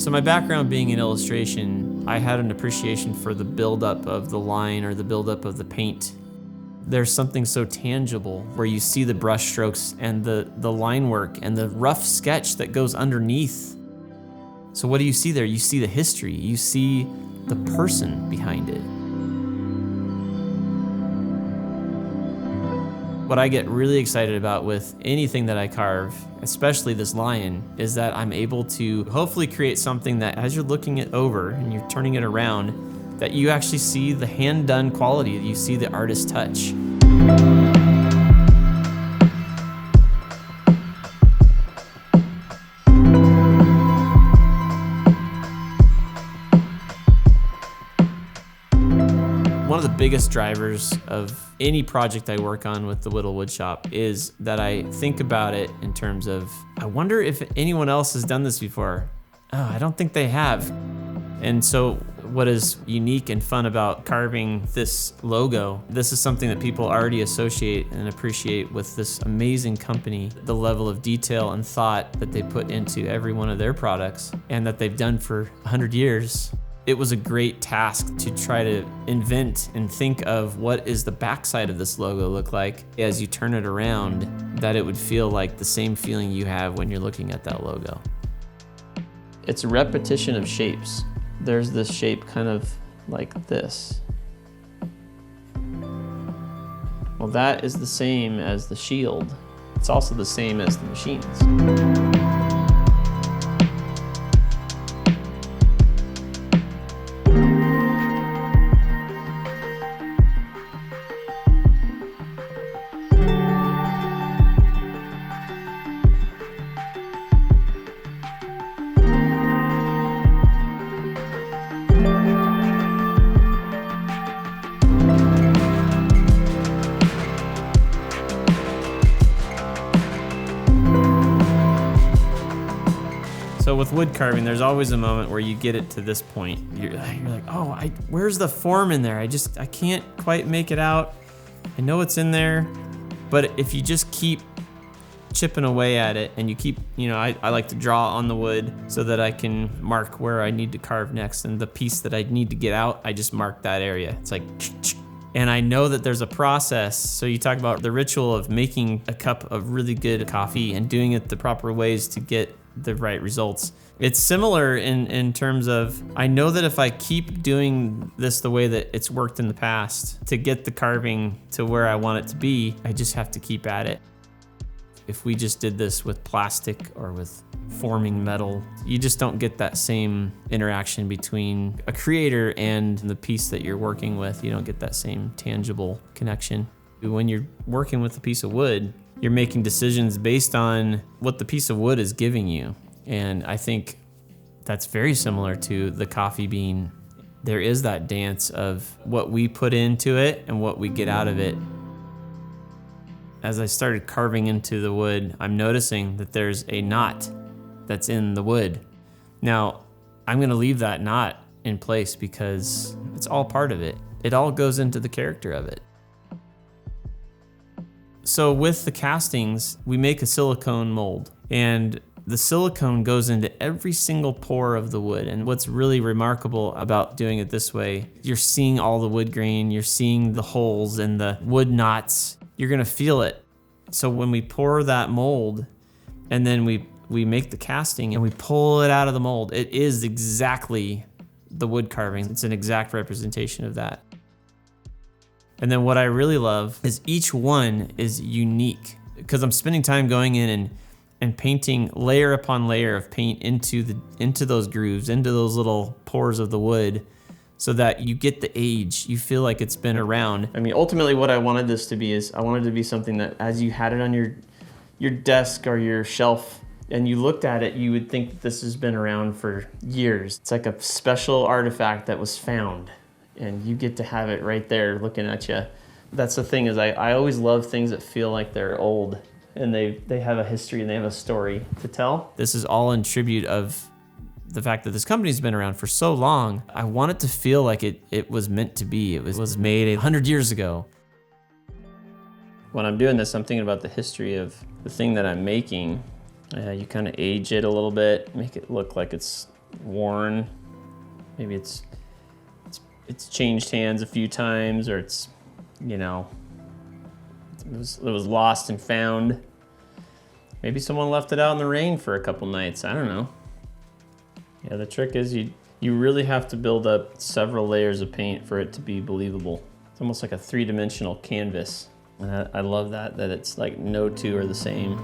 So my background being in illustration, I had an appreciation for the buildup of the line or the buildup of the paint. There's something so tangible where you see the brush strokes and the line work and the rough sketch that goes underneath. So what do you see there? You see the history, you see the person behind it. What I get really excited about with anything that I carve, especially this lion, is that I'm able to hopefully create something that as you're looking it over and you're turning it around, that you actually see the hand-done quality, you see the artist's touch. One of the biggest drivers of any project I work on with the Whittle Woodshop is that I think about it in terms of, I wonder if anyone else has done this before. Oh, I don't think they have. And so what is unique and fun about carving this logo, this is something that people already associate and appreciate with this amazing company, the level of detail and thought that they put into every one of their products and that they've done for 100 years. It was a great task to try to invent and think of what is the backside of this logo look like as you turn it around, that it would feel like the same feeling you have when you're looking at that logo. It's a repetition of shapes. There's this shape kind of like this. Well, that is the same as the shield. It's also the same as the machines. So with wood carving, there's always a moment where you get it to this point. You're like, oh, where's the form in there? I can't quite make it out. I know it's in there, but if you just keep chipping away at it and you keep, I like to draw on the wood so that I can mark where I need to carve next, and the piece that I need to get out, I just mark that area. It's like, and I know that there's a process. So you talk about the ritual of making a cup of really good coffee and doing it the proper ways to get the right results. It's similar in terms of, I know that if I keep doing this the way that it's worked in the past to get the carving to where I want it to be, I just have to keep at it. If we just did this with plastic or with forming metal, you just don't get that same interaction between a creator and the piece that you're working with. You don't get that same tangible connection. When you're working with a piece of wood, you're making decisions based on what the piece of wood is giving you. And I think that's very similar to the coffee bean. There is that dance of what we put into it and what we get out of it. As I started carving into the wood, I'm noticing that there's a knot that's in the wood. Now, I'm gonna leave that knot in place because it's all part of it. It all goes into the character of it. So with the castings, we make a silicone mold, and the silicone goes into every single pore of the wood. And what's really remarkable about doing it this way, you're seeing all the wood grain, you're seeing the holes and the wood knots, you're gonna feel it. So when we pour that mold and then we make the casting and we pull it out of the mold, it is exactly the wood carving. It's an exact representation of that. And then what I really love is each one is unique, because I'm spending time going in and painting layer upon layer of paint into those grooves, into those little pores of the wood, so that you get the age. You feel like it's been around. I mean, ultimately what I wanted this to be is I wanted it to be something that as you had it on your desk or your shelf and you looked at it, you would think that this has been around for years. It's like a special artifact that was found, and you get to have it right there looking at you. That's the thing, is I always love things that feel like they're old and they have a history and they have a story to tell. This is all in tribute of the fact that this company's been around for so long. I want it to feel like it was meant to be. It was made 100 years ago. When I'm doing this, I'm thinking about the history of the thing that I'm making. You kind of age it a little bit, make it look like it's worn. Maybe it's changed hands a few times, or it's, you know, it was lost and found. Maybe someone left it out in the rain for a couple nights. I don't know. Yeah, the trick is you really have to build up several layers of paint for it to be believable. It's almost like a three-dimensional canvas. And I love that it's like no two are the same.